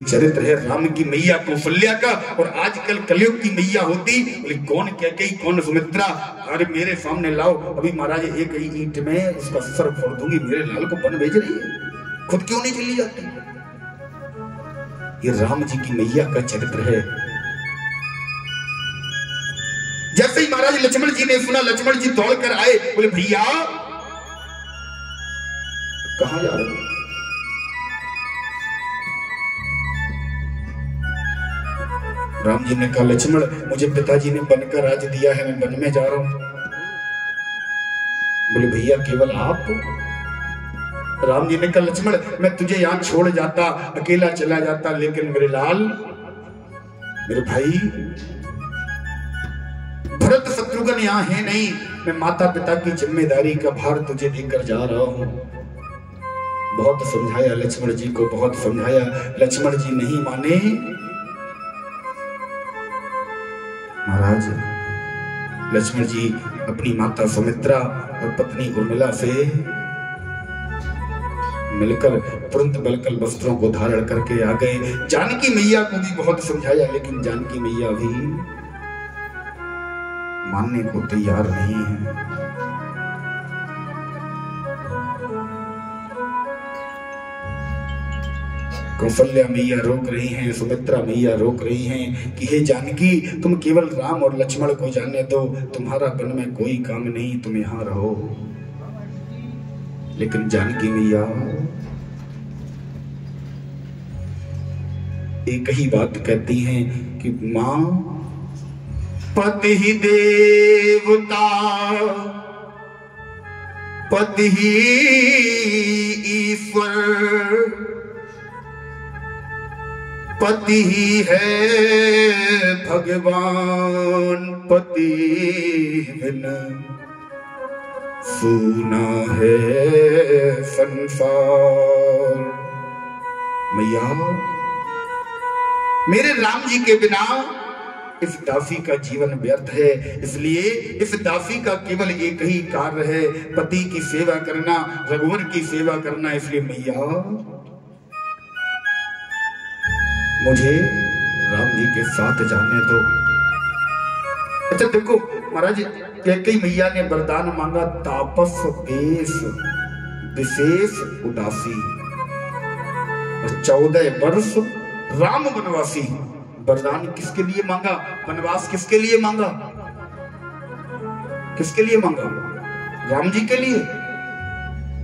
चरित्र है राम की मैया कौशल्या का। और आजकल कलयुग की मैया होती बोले कौन कैकेयी कौन सुमित्रा, अरे मेरे सामने लाओ, अभी महाराज एक ही ईंट में उसका सर फोड़ दूंगी, मेरे लाल को बन भेज रही है, खुद क्यों नहीं चली जाती। ये राम जी की मैया का चरित्र है। जैसे ही महाराज लक्ष्मण जी ने सुना, लक्ष्मण जी दौड़कर आए, बोले भैया कहां जा रहे हो। राम जी ने कहा लक्ष्मण मुझे पिताजी ने वन का राज दिया है, मैं वन में जा रहा हूं। बोले भैया केवल आप। राम जी ने कहा लक्ष्मण मैं तुझे यहां छोड़ जाता, अकेला चला जाता, लेकिन मेरे लाल मेरे भाई भरत शत्रुघ्न यहां है नहीं, मैं माता पिता की जिम्मेदारी का भार तुझे देकर जा रहा हूं। बहुत समझाया लक्ष्मण जी को, बहुत समझाया, लक्ष्मण जी नहीं माने। महाराज लक्ष्मण जी अपनी माता सुमित्रा और पत्नी उर्मिला से मिलकर तुरंत बलकल वस्त्रों को धारण करके आ गए। जानकी मैया को भी बहुत समझाया, लेकिन जानकी मैया भी मानने को तैयार नहीं है। कौशल्या मैया रोक रही हैं, सुमित्रा मैया रोक रही हैं कि हे जानकी तुम केवल राम और लक्ष्मण को जाने दो, तुम्हारा वन में कोई काम नहीं, तुम यहां रहो। लेकिन जानकी मैया एक ही बात कहती हैं कि मां पति ही देवता पति ही ईश्वर, पति ही है भगवान, पति बिन सूना है संसार। मैया मेरे राम जी के बिना इस दासी का जीवन व्यर्थ है, इसलिए इस दासी का केवल एक ही कार्य है, पति की सेवा करना, रघुवर की सेवा करना। इसलिए मैया मुझे राम जी के साथ जाने दो। अच्छा देखो महाराज कैकेयी मैया ने वरदान मांगा, तापस बेश विशेष उदासी, और 14 वर्ष राम वनवासी। वरदान किसके लिए मांगा, वनवास किसके लिए मांगा, किसके लिए मांगा, राम जी के लिए।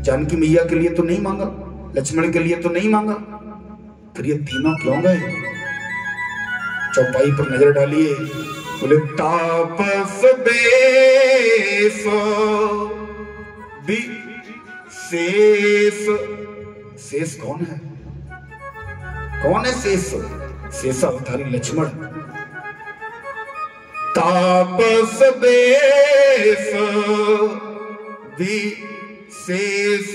जानकी मैया के लिए तो नहीं मांगा, लक्ष्मण के लिए तो नहीं मांगा, फिर ये तीनों क्यों गए। चौपाई पर नजर डालिए, बोले तापस बेश विशेष। शेष कौन है, कौन है शेष, शेषावतारी लक्ष्मण। तापस बेश विशेष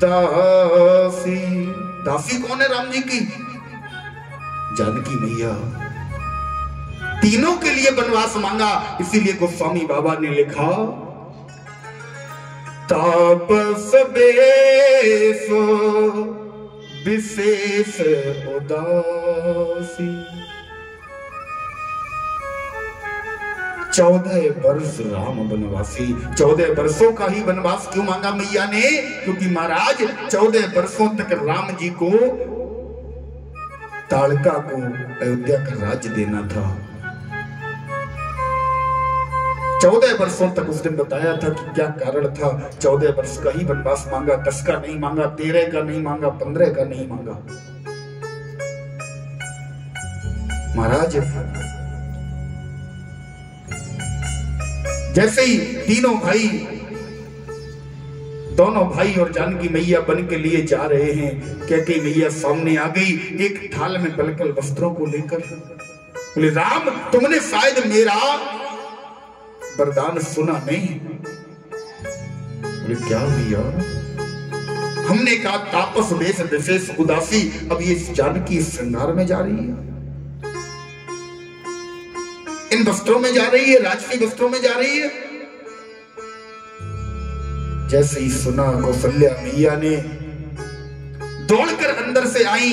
दासी। दासी कौन है राम जी की, जानकी मैया। तीनों के लिए वनवास मांगा, इसीलिए गोस्वामी बाबा ने लिखा तापस बेश विशेष उदासी। 14 वर्ष राम वनवासी। 14 वर्षों का ही वनवास क्यों मांगा मैया ने, क्योंकि महाराज 14 वर्षों तक राम जी को ताड़का को अयोध्या का राज्य देना था। 14 वर्षों तक उसने बताया था कि क्या कारण था। 14 वर्ष का ही वनवास मांगा, 10 का नहीं मांगा, 13 का नहीं मांगा, 15 का नहीं मांगा। महाराज जैसे ही तीनों भाई, दोनों भाई और जानकी मैया बन के लिए जा रहे हैं, कैकेयी मैया सामने आ गई एक थाल में बलकल वस्त्रों को लेकर। बोले राम तुमने शायद मेरा वरदान सुना नहीं। बोले क्या भैया, हमने कहा तापस वेश विशेष उदासी, अब ये जानकी श्रृंगार में जा रही है, इन वस्त्रों में जा रही है, राजकीय वस्त्रों में जा रही है। जैसे ही सुना कौशल्या मैया ने दौड़कर अंदर से आई।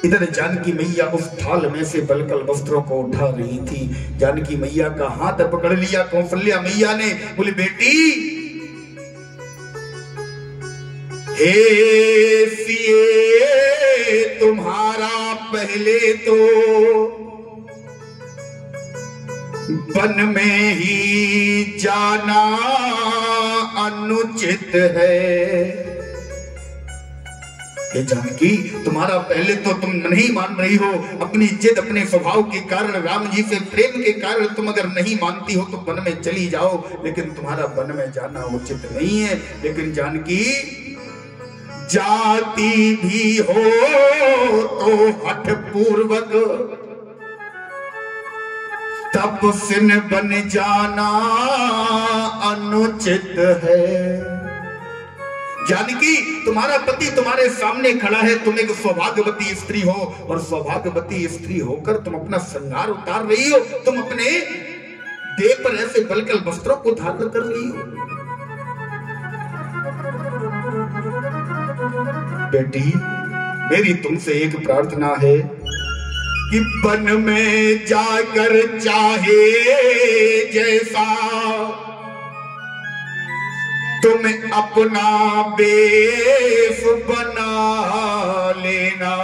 इधर जानकी मैया उस थाल में से बलकल वस्त्रों को उठा रही थी। जानकी मैया का हाथ पकड़ लिया कौशल्या मैया ने, बोली बेटी, हे सिए तुम्हारा पहले तो वन में ही जाना अनुचित है। हे जानकी, तुम्हारा पहले तो तुम नहीं मान रही हो, अपनी जिद अपने स्वभाव के कारण, राम जी से प्रेम के कारण तुम अगर नहीं मानती हो तो वन में चली जाओ, लेकिन तुम्हारा वन में जाना उचित नहीं है। लेकिन जानकी, जाती भी हो तो हठ पूर्वक तपस्विन बन जाना अनुचित है। जानकी, तुम्हारा पति तुम्हारे सामने खड़ा है, तुम एक सौभाग्यवती स्त्री हो, और सौभाग्यवती स्त्री होकर तुम अपना श्रृंगार उतार रही हो, तुम अपने देह पर ऐसे बलकल वस्त्रों को धारण कर रही हो। बेटी, मेरी तुमसे एक प्रार्थना है कि वन में जाकर चाहे जैसा तुम अपना बेस बना लेना,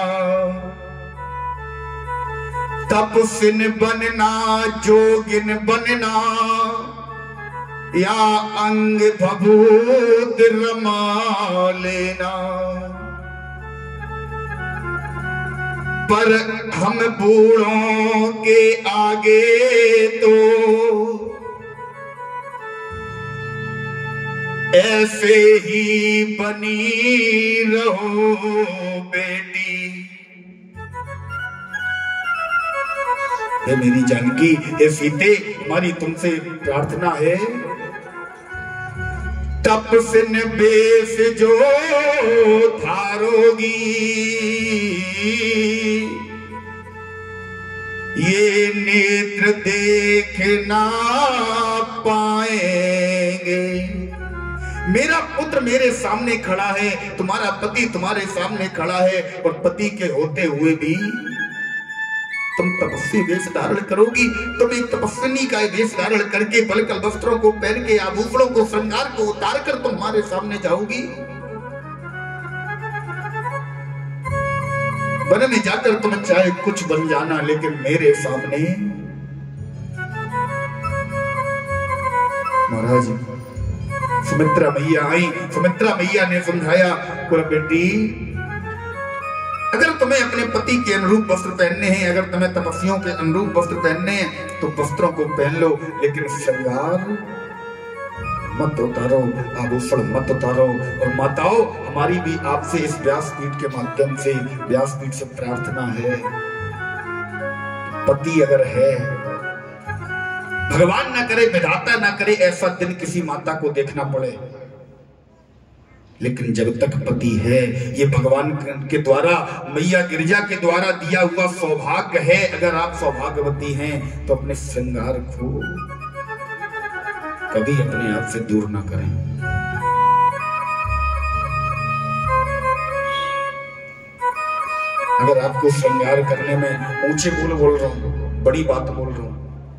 तपस्विन बनना, जोगिन बनना, या अंग भभूत रमा लेना, पर हम बूढ़ों के आगे तो ऐसे ही बनी रहो बेटी। ये मेरी जानकी, ये सीते, हमारी तुमसे प्रार्थना है, तपस्विन बेस जो धारोगी, ये नेत्र देख ना पाएंगे। मेरा पुत्र मेरे सामने खड़ा है, तुम्हारा पति तुम्हारे सामने खड़ा है, और पति के होते हुए भी तुम तपस्वी वेश धारण करोगी। तुम एक तपस्विनी का वेश धारण करके बलकल वस्त्रों को पहन के, आभूषणों को, श्रृंगार को उतार कर तुम हमारे सामने जाओगी। वन में जाकर तुम चाहे कुछ बन जाना, लेकिन मेरे सामने। महाराज, सुमित्रा मैया आई। सुमित्रा मैया ने समझाया, बोला बेटी, अगर तुम्हें अपने पति के अनुरूप वस्त्र पहनने हैं, अगर तुम्हें तपस्वियों के अनुरूप वस्त्र पहनने हैं, तो वस्त्रों को पहन लो, लेकिन श्रृंगार मत उतारो, आभूषण मत उतारो। और माताओं, हमारी भी आपसे इस व्यासपीठ के माध्यम से, व्यासपीठ से प्रार्थना है, पति अगर है, भगवान ना करे, विधाता ना करे, ऐसा दिन किसी माता को देखना पड़े, लेकिन जब तक पति है, ये भगवान के द्वारा, मैया गिरिजा के द्वारा दिया हुआ सौभाग्य है। अगर आप सौभाग्यवती हैं तो अपने श्रृंगार को कभी अपने आप से दूर ना करें। अगर आपको श्रृंगार करने में ऊंचे बोल रहा हूं, बड़ी बात बोल रहा हूं,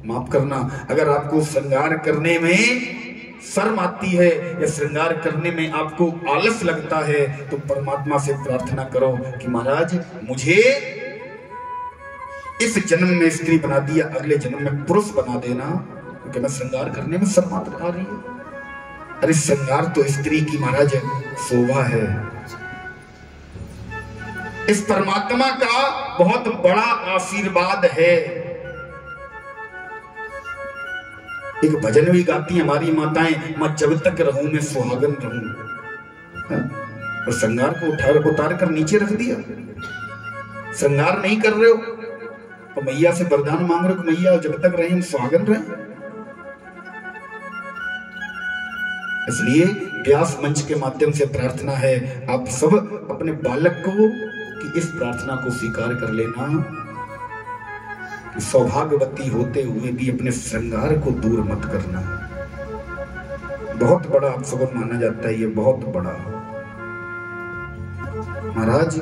माफ करना, अगर आपको श्रृंगार करने में शर्म आती है या श्रृंगार करने में आपको आलस लगता है, तो परमात्मा से प्रार्थना करो कि महाराज, मुझे इस जन्म में स्त्री बना दिया, अगले जन्म में पुरुष बना देना, क्योंकि मैं श्रृंगार करने में शर्म आ रही है। अरे श्रृंगार तो स्त्री की महाराज शोभा है, इस परमात्मा का बहुत बड़ा आशीर्वाद है। एक भजन भी गाती हमारी माताएं, मैं जब तक रहूं मैं सुहागन रहूं, और श्रृंगार को उतार कर नीचे रख दिया। श्रृंगार नहीं कर रहे हो तो मैया से वरदान मांग रहे हो, मैया जब तक रहे हम सुहागन रहे। इसलिए व्यास मंच के माध्यम से प्रार्थना है, आप सब अपने बालक को कि इस प्रार्थना को स्वीकार कर लेना, सौभाग्यवती होते हुए भी अपने श्रृंगार को दूर मत करना। बहुत बड़ा अपशगुन माना जाता है, ये बहुत बड़ा। महाराज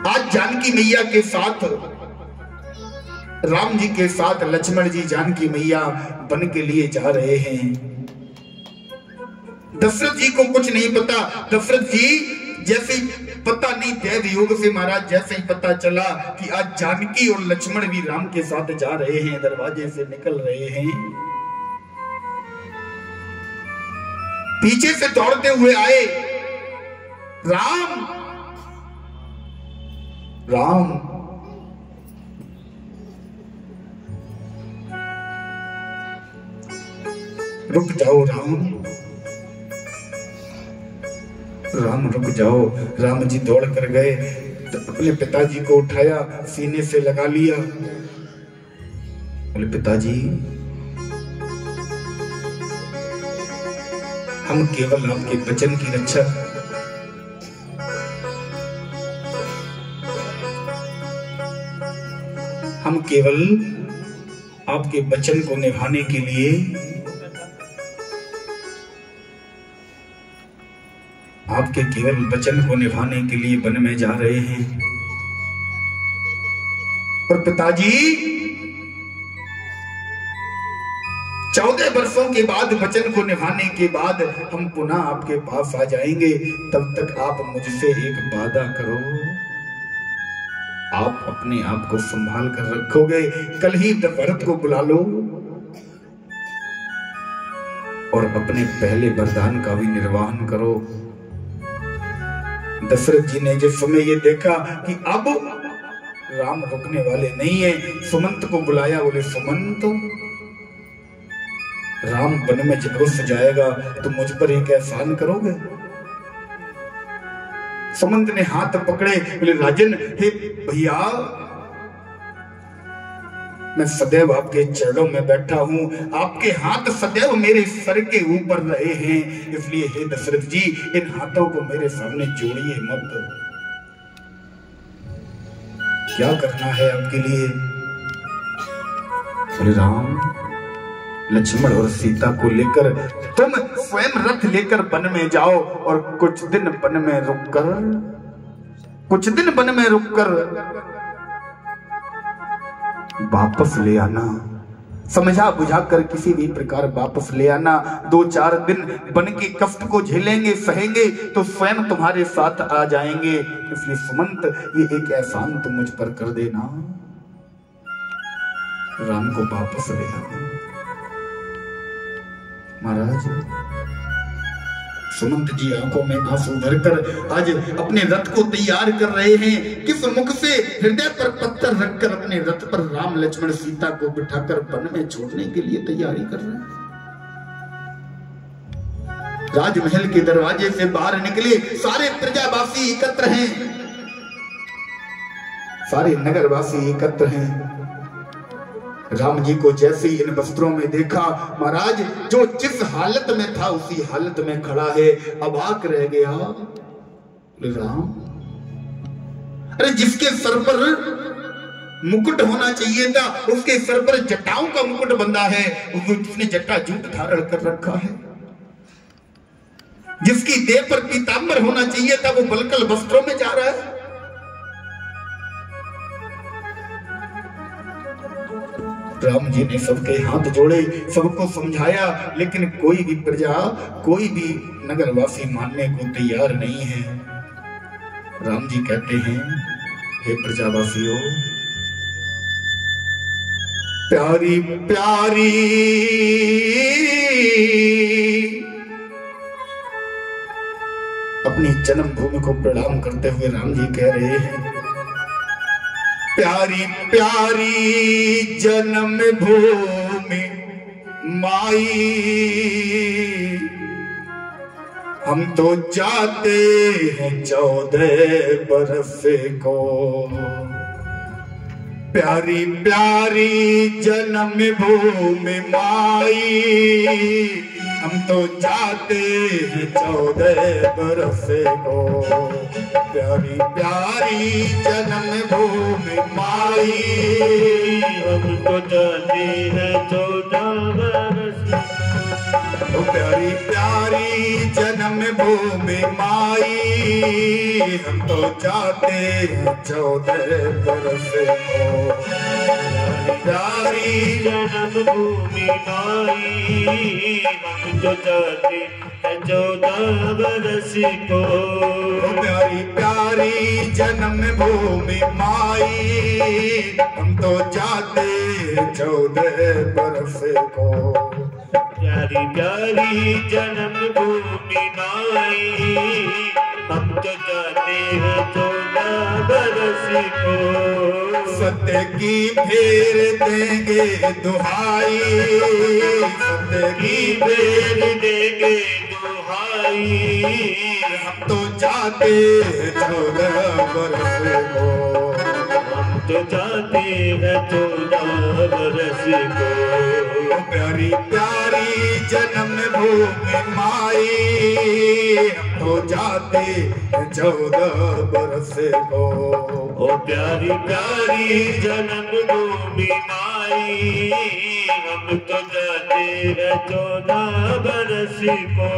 आज जानकी मैया के साथ, राम जी के साथ लक्ष्मण जी जानकी मैया बन के लिए जा रहे हैं। दशरथ जी को कुछ नहीं पता। दशरथ जी जैसे पता नहीं दैव योग से महाराज जैसे ही पता चला कि आज जानकी और लक्ष्मण भी राम के साथ जा रहे हैं, दरवाजे से निकल रहे हैं, पीछे से दौड़ते हुए आए। राम राम रुक जाओ, राम राम रुक जाओ। राम जी दौड़ कर गए, तो अपने पिताजी को उठाया, सीने से लगा लिया। बोले पिताजी हम केवल आपके वचन की रक्षा, हम केवल आपके वचन को निभाने के लिए, आपके केवल वचन को निभाने के लिए वन में जा रहे हैं। और पिताजी 14 वर्षों के बाद वचन को निभाने के बाद हम पुनः आपके पास आ जाएंगे, तब तक आप मुझसे एक वादा करो, आप अपने आप को संभाल कर रखोगे। कल ही भरत को बुला लो और अपने पहले वरदान का भी निर्वहन करो। दशरथ जी ने जिस समय ये देखा कि अब राम रुकने वाले नहीं है, सुमंत को बुलाया। बोले सुमंत, राम वन में घुस जाएगा तो मुझ पर एक एहसान करोगे? सुमंत ने हाथ पकड़े, बोले राजन, हे भैया, मैं सदैव आपके चरणों में बैठा हूं, आपके हाथ सदैव मेरे सर के ऊपर रहे हैं, इसलिए हे दशरथ जी इन हाथों को मेरे सामने जोड़िए मत। क्या करना है आपके लिए? बोले राम, लक्ष्मण और सीता को लेकर तुम स्वयं रथ लेकर वन में जाओ और कुछ दिन वन में रुककर वापस ले आना। समझा बुझा कर किसी भी प्रकार वापस ले आना। 2-4 दिन वन के कष्ट को झेलेंगे, सहेंगे तो स्वयं तुम्हारे साथ आ जाएंगे। इसलिए सुमंत, ये एक एहसान तुम मुझ पर कर देना, राम को वापस ले आना। महाराज सुमंत जी आंखों में आंसू भरकर आज अपने रथ को तैयार कर रहे हैं। किस मुख से हृदय पर पत्थर रखकर अपने रथ पर राम लक्ष्मण सीता को बिठाकर वन में छोड़ने के लिए तैयारी कर रहे हैं। राजमहल के दरवाजे से बाहर निकले, सारे प्रजावासी एकत्र हैं, सारे नगरवासी एकत्र हैं। राम जी को जैसे ही इन वस्त्रों में देखा, महाराज जो जिस हालत में था उसी हालत में खड़ा है, अवाक रह गया। राम, अरे जिसके सर पर मुकुट होना चाहिए था उसके सर पर जटाओं का मुकुट बंधा है, उसने जटा जूट धारण कर रखा है। जिसकी देह पर पीतांबर होना चाहिए था वो बलकल वस्त्रों में जा रहा है। राम जी ने सबके हाथ जोड़े, सबको समझाया, लेकिन कोई भी प्रजा, कोई भी नगरवासी मानने को तैयार नहीं है। राम जी कहते हैं, हे प्रजावासियों, प्यारी प्यारी अपनी जन्मभूमि को प्रणाम करते हुए राम जी कह रहे हैं, प्यारी प्यारी जन्म भूमि माई, हम तो जाते हैं 14 बरस को। प्यारी प्यारी जन्म भूमि माई, हम तो जाते हैं 14 बरस को। प्यारी प्यारी जन्म भूमि माई, हम तो जाते हैं 14 बरस। प्यारी प्यारी जन्म भूमि माई, हम तो चाहते हैं 14 बरस को। प्यारी जन्मभूमि माई, हम तो चाहते हैं 14 बरस को। प्यारी प्यारी जन्मभूमि माई, हम तो चाहते हैं 14 बरस को। प्यारी प्यारी जन्मभूमि माई, हम तो चाहते हैं 14 बरस को। सत्य की फेर देंगे दुहाई, सत्य की फेर देंगे दुहाई, हम तो चाहते 14 बरस को। हम तो चाहते हैं 14 बरस को। प्यारी प्यारी जन्मभूमि माई, हम तो चाहते 14 बरस को। ओ प्यारी प्यारी जन्मभूमि माई, हम तो चाहते हैं 14 बरस को।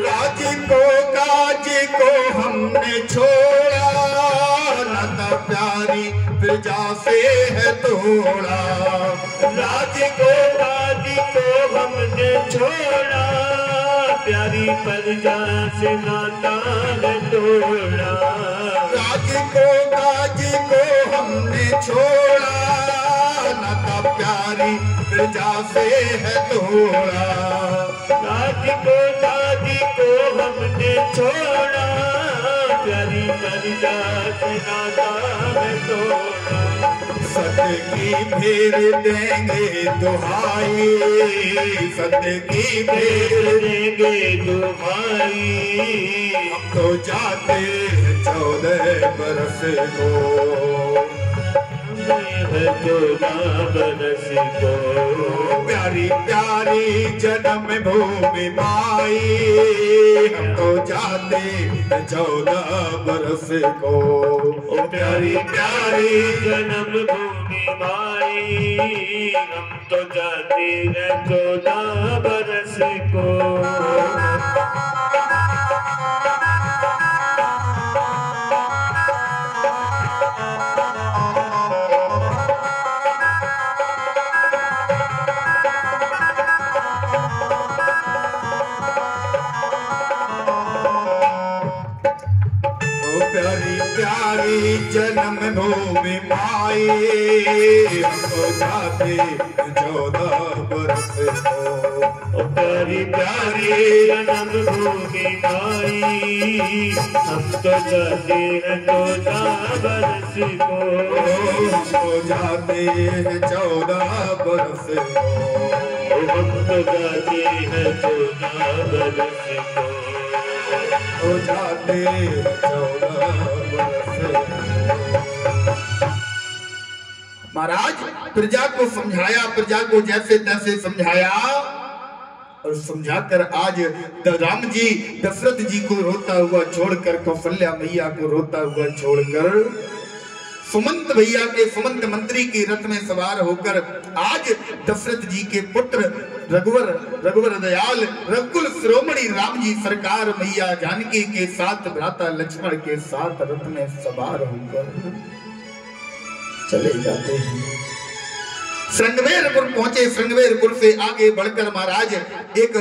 राज को काज को हमने छोड़ा, नाता प्यारी प्रजा से है तोड़ा। राज को काज को हमने छोड़ा, प्यारी प्रजा से नाता है तोड़ा। राज को काज को हमने छोड़ा, नाता प्यारी प्रजा से है तोड़ा। राज को काज को हमने छोड़ा, प्यारी प्रजा से नाता है तोड़ा। सत्य की फेर देंगे दुहाई, सत्य की फेर देंगे दुहाई, हम तो चाहते 14 बरस को। 14 बरस को। प्यारी प्यारी जन्मभूमि माई, हम तो चाहते 14 बरस को। ओ प्यारी प्यारी जन्मभूमि माई, हम तो चाहते हैं 14 बरस को। प्यारी प्यारी जन्मभूमि माई, हमको चाहते 14 बरस को। ओ प्यारी प्यारी जन्मभूमि माई, हम तो चाहते हैं 14 बरस को। हमको चाहते 14 बरस को। हम तो चाहते हैं 14 बरस को। हो जाते 14 बरस। महाराज प्रजा को समझाया, प्रजा को जैसे तैसे समझाया और समझाकर आज राम जी दशरथ जी को रोता हुआ छोड़कर, कौशल्या मैया को रोता हुआ छोड़कर, सुमंत भैया के सुमंत मंत्री के रथ में सवार होकर आज दशरथ जी के पुत्र रघुवर दयाल रघुकुल शिरोमणि राम जी सरकार मैया जानकी के साथ भ्राता लक्ष्मण के साथ रथ में सवार होकर चले जाते हैं। श्रृंगवेरपुर पहुंचे। श्रृंगवेरपुर से आगे बढ़कर महाराज एक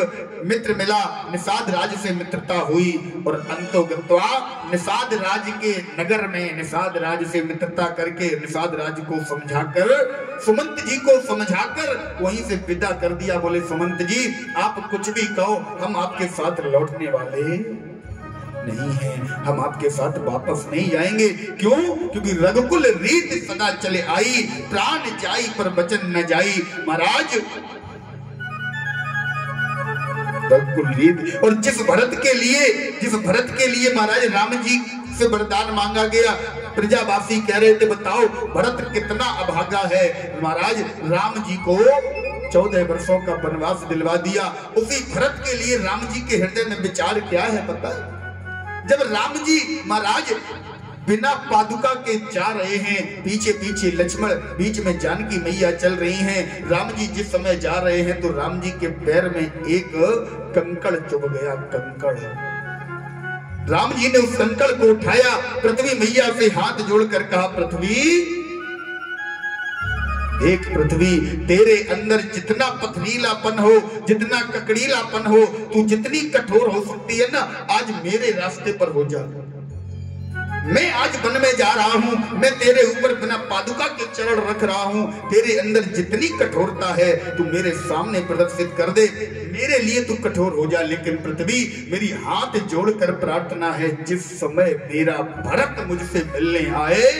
मित्र मिला, निषाद राज से मित्रता हुई और अंतोगत्वा निषाद राज के नगर में निषाद राज से मित्रता करके निषाद राज को समझाकर सुमंत जी को समझाकर वहीं से विदा कर दिया। बोले सुमंत जी आप कुछ भी कहो, हम आपके साथ लौटने वाले नहीं है, हम आपके साथ वापस नहीं जाएंगे। क्यों? क्योंकि रघुकुल रीत सदा चले आई, प्राण जाई पर वचन न जाई। महाराज रघुकुल रीत, और जिस भरत के लिए महाराज राम जी से वरदान मांगा गया, प्रजावासी कह रहे थे बताओ भरत कितना अभागा है। महाराज राम जी को 14 वर्षों का वनवास दिलवा दिया। उसी भरत के लिए राम जी के हृदय में विचार क्या है पता है? जब राम जी महाराज बिना पादुका के जा रहे हैं, पीछे पीछे लक्ष्मण, बीच में जानकी मैया चल रही हैं। राम जी जिस समय जा रहे हैं तो राम जी के पैर में एक कंकड़ चुभ गया। कंकड़, राम जी ने उस कंकड़ को उठाया, पृथ्वी मैया से हाथ जोड़कर कहा पृथ्वी देख पृथ्वी, तेरे अंदर जितना पथरीलापन हो, जितना ककड़ीलापन हो, तू जितनी कठोर हो सकती है ना, आज मेरे रास्ते पर हो जा। मैं आज वन में जा रहा हूं, मैं तेरे ऊपर बिना पादुका के चरण रख रहा हूं। तेरे अंदर जितनी कठोरता है तू मेरे सामने प्रदर्शित कर दे, मेरे लिए तू कठोर हो जा। लेकिन पृथ्वी मेरी हाथ जोड़कर प्रार्थना है, जिस समय मेरा भरत मुझसे मिलने आए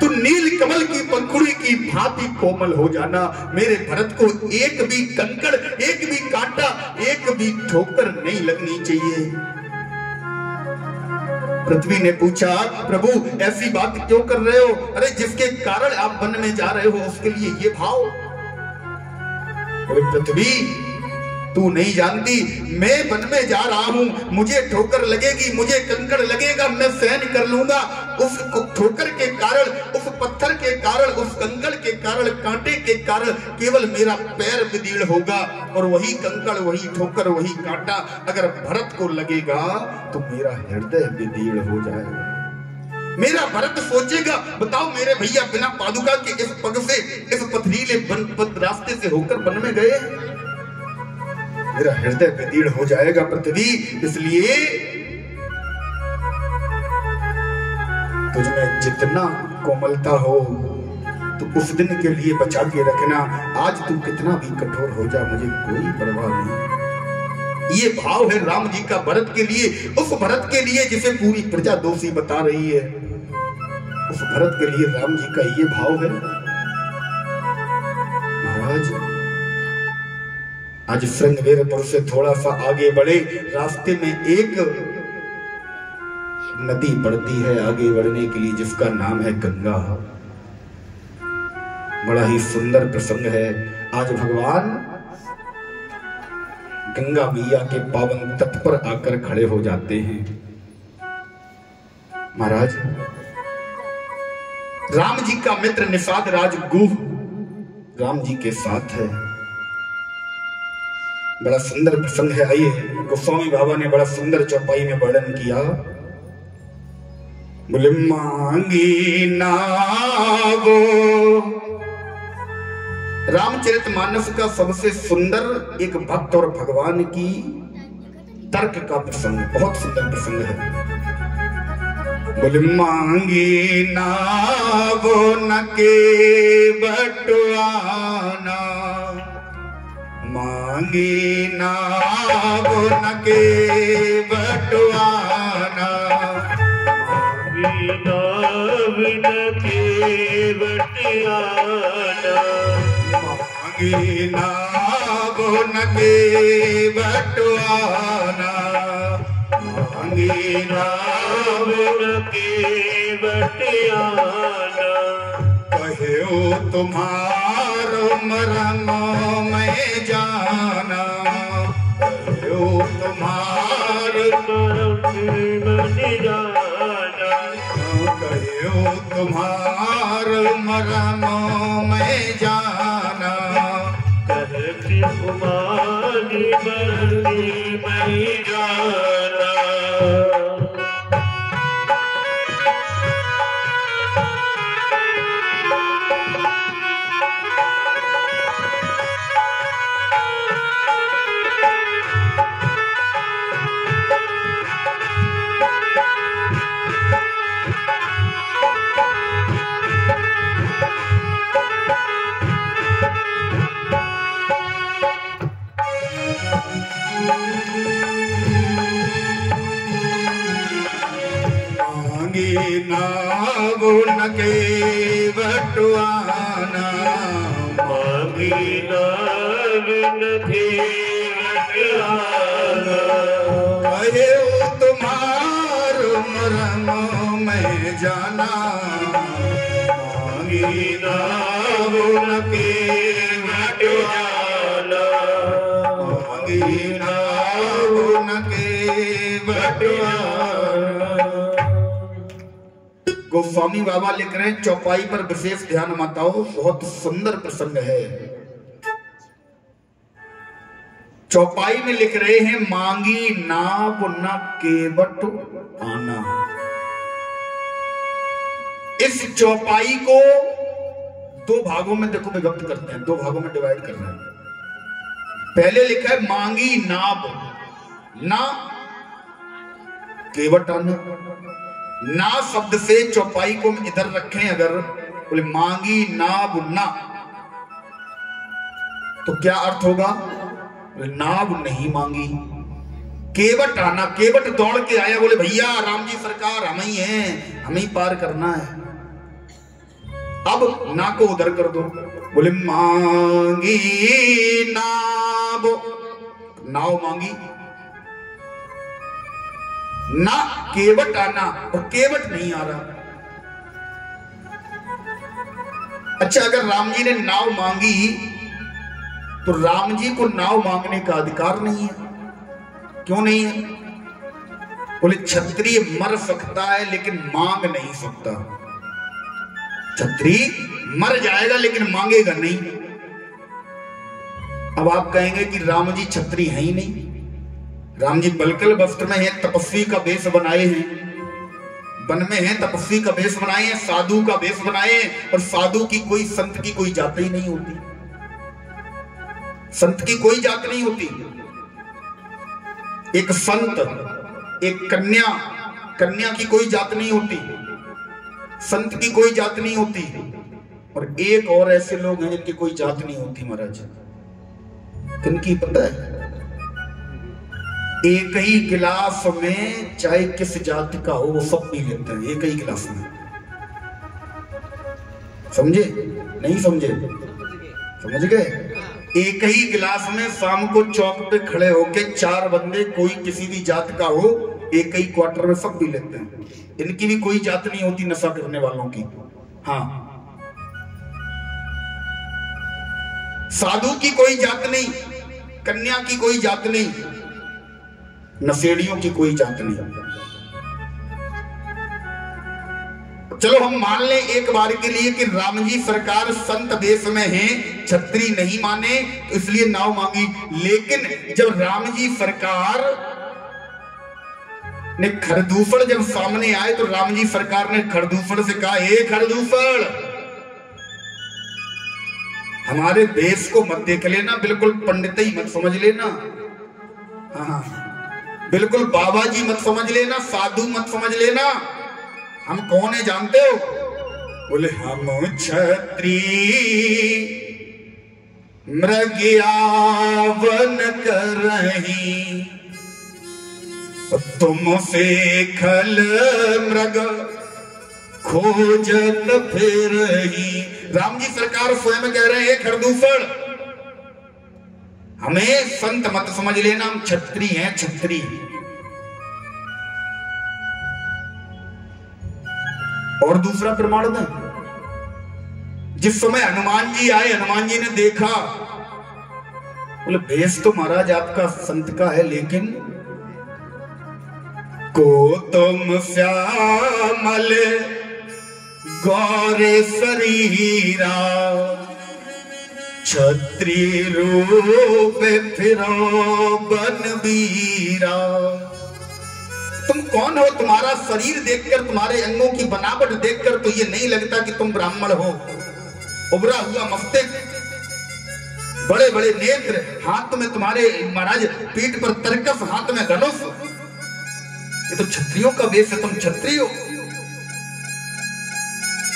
तो नील कमल की पंखुड़ी की भांति कोमल हो जाना। मेरे भरत को एक भी कंकड़, एक भी कांटा, एक भी ठोकर नहीं लगनी चाहिए। पृथ्वी ने पूछा प्रभु ऐसी बात क्यों कर रहे हो? अरे जिसके कारण आप वन में जा रहे हो उसके लिए ये भाव। अरे पृथ्वी तू नहीं जानती, मैं वन में जा रहा हूं, मुझे ठोकर लगेगी, मुझे कंकड़ लगेगा, मैं सहन कर लूंगा। उस ठोकर के कारण, उस पत्थर के कारण, उस कंकड़ के कारण, कांटे के कारण केवल मेरा पैर विदीर्ण होगा, और वही कंकड़, वही ठोकर, वही कांटा अगर भरत को लगेगा तो मेरा हृदय विदीर्ण हो जाएगा। मेरा भरत सोचेगा बताओ मेरे भैया बिना पादुका के इस पग से, इस पथरीले रास्ते से होकर वन में गए, मेरा हृदय विदीर्ण हो जाएगा पृथ्वी। इसलिए तुझमें जितना कोमलता हो तो उस दिन के लिए बचा के रखना। आज तू कितना भी कठोर हो जा, मुझे कोई परवाह नहीं। ये भाव है राम जी का भरत के लिए, उस भरत के लिए जिसे पूरी प्रजा दोषी बता रही है, उस भरत के लिए राम जी का ये भाव है। महाराज आज श्रृंगवेरपुर से थोड़ा सा आगे बढ़े, रास्ते में एक नदी पड़ती है आगे बढ़ने के लिए, जिसका नाम है गंगा। बड़ा ही सुंदर प्रसंग है। आज भगवान गंगा मैया के पावन तट पर आकर खड़े हो जाते हैं। महाराज राम जी का मित्र निषाद राज गुह राम जी के साथ है। बड़ा सुंदर प्रसंग है। आइए गोस्वामी बाबा ने बड़ा सुंदर चौपाई में वर्णन किया। बोले मांगी नावो, रामचरितमानस का सबसे सुंदर एक भक्त और भगवान की तर्क का प्रसंग, बहुत सुंदर प्रसंग है। बोले मांगी नावो न के बटवाना, मांगी नावो न के बटवाना, मांगी नाव न के बटवाना, मांगी नावो न के बटवाना, मांगी नाव न के बटवाना, कहो तुम्हारो मरम मैं जाना, कहो तुम्हारो मरम मैं जाना, कहो तुम्हारो मरम मैं जाना, कहती तुम्हारी मरनी मैं जाना। मांगी नाव न केवट आना, मांगी नाव न केवट आना, कहे तुम्हार मरम में जाना, मांगी नाव न केवट आना, मांगी नाव न केवट आना। गोस्वामी बाबा लिख रहे हैं, चौपाई पर विशेष ध्यान मत आओ, बहुत सुंदर प्रसंग है। चौपाई में लिख रहे हैं, मांगी नाव न केवट आना। इस चौपाई को दो भागों में देखो विभक्त करते हैं, दो भागों में डिवाइड कर रहे हैं। पहले लिखा है मांगी नाव, ना केवट आना। ना शब्द से चौपाई को इधर रखें अगर, बोले मांगी नाव ना, तो क्या अर्थ होगा? नाव नहीं मांगी, केवट आना, केवट दौड़ के आया, बोले भैया राम जी सरकार हम ही हैं, हमें ही पार करना है। अब ना को उधर कर दो, बोले मांगी नाव, नाव मांगी, ना केवट आना, और केवट नहीं आ रहा। अच्छा, अगर राम जी ने नाव मांगी तो राम जी को नाव मांगने का अधिकार नहीं है। क्यों नहीं है? बोले क्षत्रिय मर सकता है लेकिन मांग नहीं सकता। क्षत्रिय मर जाएगा लेकिन मांगेगा नहीं। अब आप कहेंगे कि राम जी क्षत्रिय है ही नहीं, राम जी बलकल वस्त्र में है, तपस्वी का वेश बनाए हैं, वन में है, तपस्वी का वेश बनाए हैं, साधु का वेश बनाए हैं, और साधु की कोई, संत की कोई जात ही नहीं होती, संत की कोई जात नहीं होती। एक संत, एक कन्या, कन्या की कोई जात नहीं होती, संत की कोई जात नहीं होती, और एक और ऐसे लोग हैं जिनकी कोई जात नहीं होती महाराज। किनकी पता है? एक ही गिलास में चाहे किस जाति का हो वो सब पी लेते हैं, एक ही गिलास में। समझे? नहीं समझे? समझ गए? एक ही गिलास में शाम को चौक पे खड़े होके चार बंदे, कोई किसी भी जात का हो, एक ही क्वार्टर में सब पी लेते हैं। इनकी भी कोई जात नहीं होती नशा करने वालों की। हाँ, साधु की कोई जात नहीं, कन्या की कोई जात नहीं, नशेड़ियों की कोई जात नहीं। चलो हम मान लें एक बार के लिए कि राम जी सरकार संत वेश में हैं, क्षत्रिय नहीं माने तो इसलिए नाव मांगी। लेकिन जब राम जी सरकार ने खरदूषण जब सामने आए तो राम जी सरकार ने खरदूषण से कहा, हे खरदूषण, हमारे देश को मत देख लेना, बिल्कुल पंडित ही मत समझ लेना, हाँ बिल्कुल बाबा जी मत समझ लेना, साधु मत समझ लेना। हम कौन है जानते हो? बोले हम क्षत्रिय मृगयावन कर रही, तुमसे खल मृग खोजत फिर रही। राम जी सरकार स्वयं कह रहे हैं, खरदूषण, हमें संत मत समझ लेना, हम क्षत्रिय हैं, क्षत्रिय। और दूसरा प्रमाण दें, जिस समय हनुमान जी आए, हनुमान जी ने देखा, बोले भेष तो महाराज आपका संत का है, लेकिन को तुम श्यामल गौरे शरीरा, क्षत्रिय रूप फिरो बनवीरा। तुम कौन हो? तुम्हारा शरीर देखकर, तुम्हारे अंगों की बनावट देखकर तो ये नहीं लगता कि तुम ब्राह्मण हो। उभरा हुआ मस्तक, बड़े बड़े नेत्र, हाथ में तुम्हारे महाराज पीठ पर तरकस, हाथ में धनुष, ये तो क्षत्रियों का वेश है, तुम क्षत्रिय हो।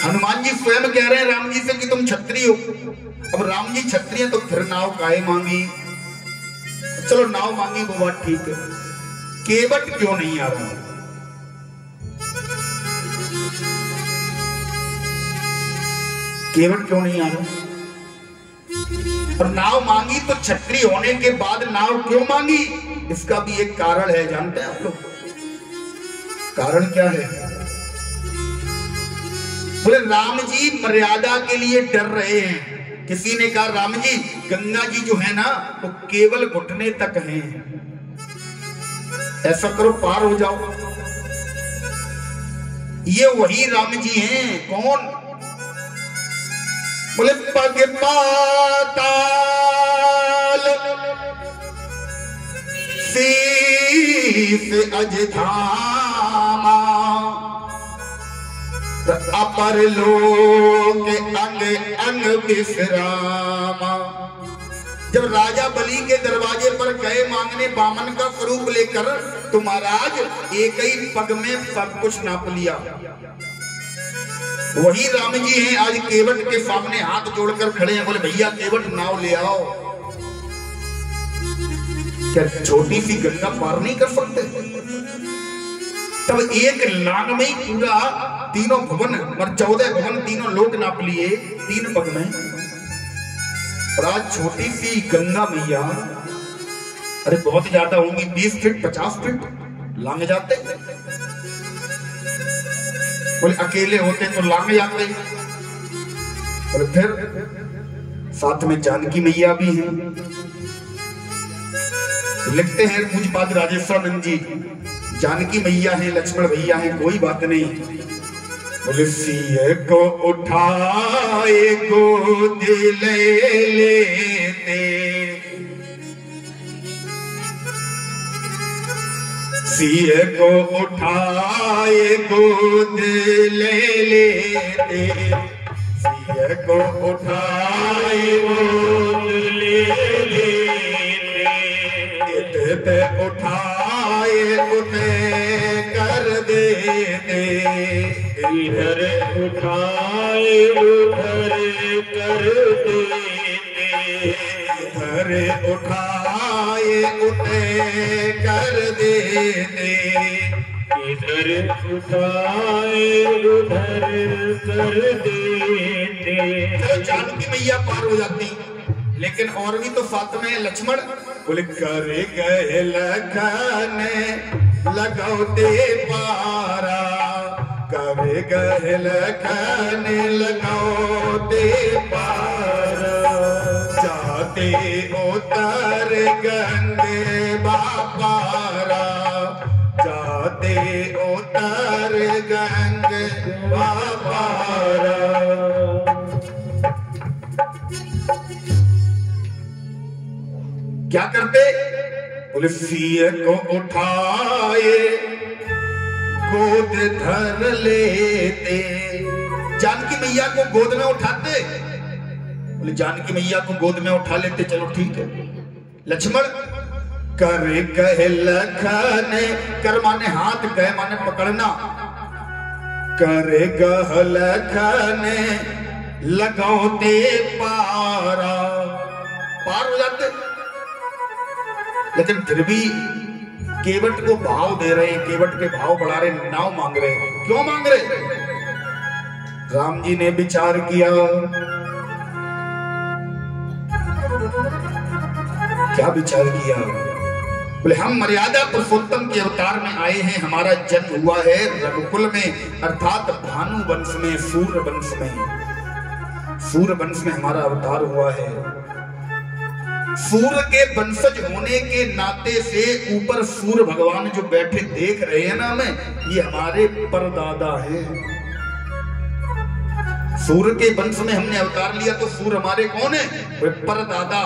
हनुमान जी स्वयं कह रहे हैं राम जी से कि तुम क्षत्रिय हो। अब राम जी क्षत्रिय तो फिर नाव काहे मांगी? चलो नाव मांगी वो बात ठीक है, केवट क्यों नहीं आ रहा? केवट क्यों नहीं आ रहा? और नाव मांगी तो छतरी होने के बाद नाव क्यों मांगी? इसका भी एक कारण है, जानते हैं आप लोग? कारण क्या है? बोले राम जी मर्यादा के लिए डर रहे हैं। किसी ने कहा राम जी गंगा जी जो है ना वो केवल घुटने तक हैं, ऐसा करो पार हो जाओ। ये वही राम जी हैं। कौन? बोले पग पाताल शीस अजधामा अपर लोक अंग अंग विश्रामा। जब राजा बलि के दरवाजे पर गए मांगने बामन का स्वरूप लेकर, तो महाराज एक ही पग में सब कुछ नाप लिया। वही राम जी हैं, आज केवट के सामने हाथ जोड़कर खड़े हैं। बोले भैया केवट नाव ले आओ। क्या छोटी सी गंगा पार नहीं कर सकते? तब एक लांग में ही पूरा तीनों भवन और 14 भवन तीनों लोग नाप लिए 3 पग में। और आज छोटी सी गंगा मैया, अरे बहुत ज्यादा होंगी, 20 फीट 50 फीट लांग जाते। बोले अकेले होते तो लांग जाते। और फिर साथ में जानकी मैया भी हैं। लिखते हैं पूज्यपाद राजेश्वरानंद जी, जानकी मैया है, लक्ष्मण भैया है, कोई बात नहीं। बोले सिए को उठाए गोद ले लेते, सिए को उठाए गोद ले लेते, सिए को उठाए गोद ले लेते, पे उठाए उठे कर देते, इधर उठाए उधर कर देते, इधर उठाए उठे कर देते, इधर उठाए उधर कर देते। जानकी मैया पार हो जाती, लेकिन और भी तो साथ में लक्ष्मण। बोले कर गए लखन लगौते पारा, कर गए लखन लगौते पारा, जाते उतर गंगे बापारा, जाते उतर गंगे बापारा। क्या करते? बोले सिए को उठाए गोद धर लेते। जानकी मैया को गोद में उठाते। बोले जानकी मैया को गोद में उठा लेते, चलो ठीक है। लक्ष्मण कर गए लखन, कर माने हाथ, गए माने पकड़ना, कर गए लखन लगौते पारा, पार हो जाते। लेकिन फिर भी केवट को भाव दे रहे हैं, केवट के भाव बढ़ा रहे, नाव मांग रहे हैं। क्यों मांग रहे? राम जी ने विचार किया। क्या विचार किया? बोले हम मर्यादा पुरुषोत्तम के अवतार में आए हैं, हमारा जन्म हुआ है रघुकुल में, अर्थात भानु वंश में, सूर्य वंश में। सूर्य वंश में हमारा अवतार हुआ है। सूर्य के वंशज होने के नाते से ऊपर सूर्य भगवान जो बैठे देख रहे हैं ना हमें, ये हमारे परदादा हैं। सूर्य के वंश में हमने अवतार लिया, तो सूर्य हमारे कौन है? वे परदादा।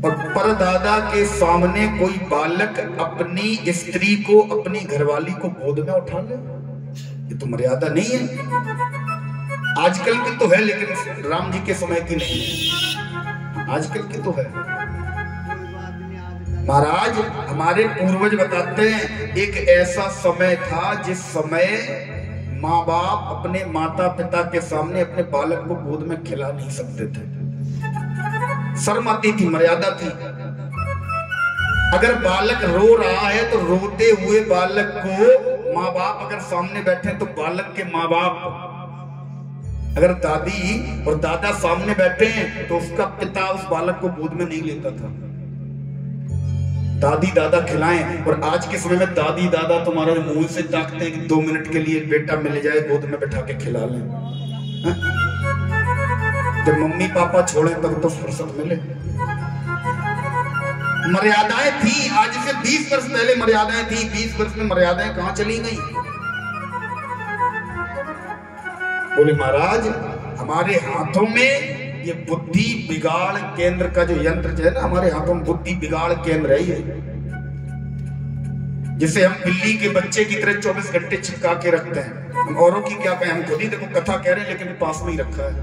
और परदादा के सामने कोई बालक अपनी स्त्री को, अपनी घरवाली को गोद में उठा ले, ये तो मर्यादा नहीं है। आजकल की तो है, लेकिन राम जी के समय की नहीं है, आजकल की तो है। महाराज हमारे पूर्वज बताते हैं, एक ऐसा समय था जिस समय माँ बाप अपने माता पिता के सामने अपने बालक को गोद में खिला नहीं सकते थे। शर्म आती थी, मर्यादा थी। अगर बालक रो रहा है तो रोते हुए बालक को माँ बाप अगर सामने बैठे तो बालक के माँ बाप, अगर दादी और दादा सामने बैठे हैं तो उसका पिता उस बालक को गोद में नहीं लेता था। दादी दादा खिलाएं, और आज के समय में दादी दादा तुम्हारे मुंह से ताकते हैं कि 2 मिनट के लिए बेटा मिल जाए गोद में बैठा के खिला लें। जब मम्मी पापा छोड़े तब तो फुर्सत मिले। मर्यादाएं थी, आज से 20 वर्ष पहले मर्यादाएं थी, 20 वर्ष में मर्यादाएं कहां चली गई? बोले महाराज हमारे हाथों में ये बुद्धि बिगाड़ केंद्र का जो यंत्र जो है ना, हमारे हाथों में बुद्धि बिगाड़ केंद्र है ये, जिसे हम बिल्ली के बच्चे की तरह 24 घंटे चिपका के रखते हैं। हम औरों की क्या कहें, हम खुद ही देखो कथा कह रहे हैं लेकिन पास में ही रखा है।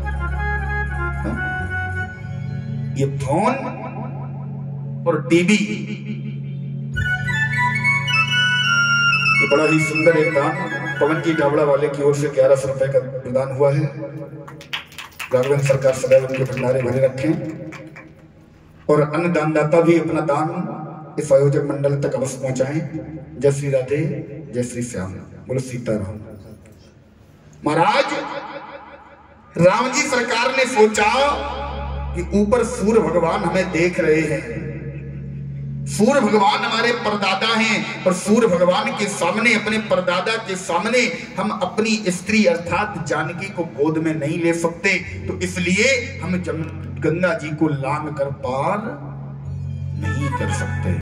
ये फोन और टीवी, ये बड़ा ही सुंदर एक दान पवन की ढाबड़ा वाले की ओर से 1100 रुपए का प्रदान हुआ है। राघवेंद्र सरकार सदैव उनके भंडारे भरे रखें और अन्य दानदाता भी अपना दान इस आयोजक मंडल तक अवश्य पहुंचाएं। जय श्री राधे, जय श्री श्याम, बोलो सीताराम। महाराज राम जी सरकार ने सोचा कि ऊपर सूर्य भगवान हमें देख रहे हैं, सूर्य भगवान हमारे परदादा हैं, और सूर्य भगवान के सामने, अपने परदादा के सामने हम अपनी स्त्री अर्थात जानकी को गोद में नहीं ले सकते, तो इसलिए हम गंगा जी को लांग कर पार नहीं कर सकते।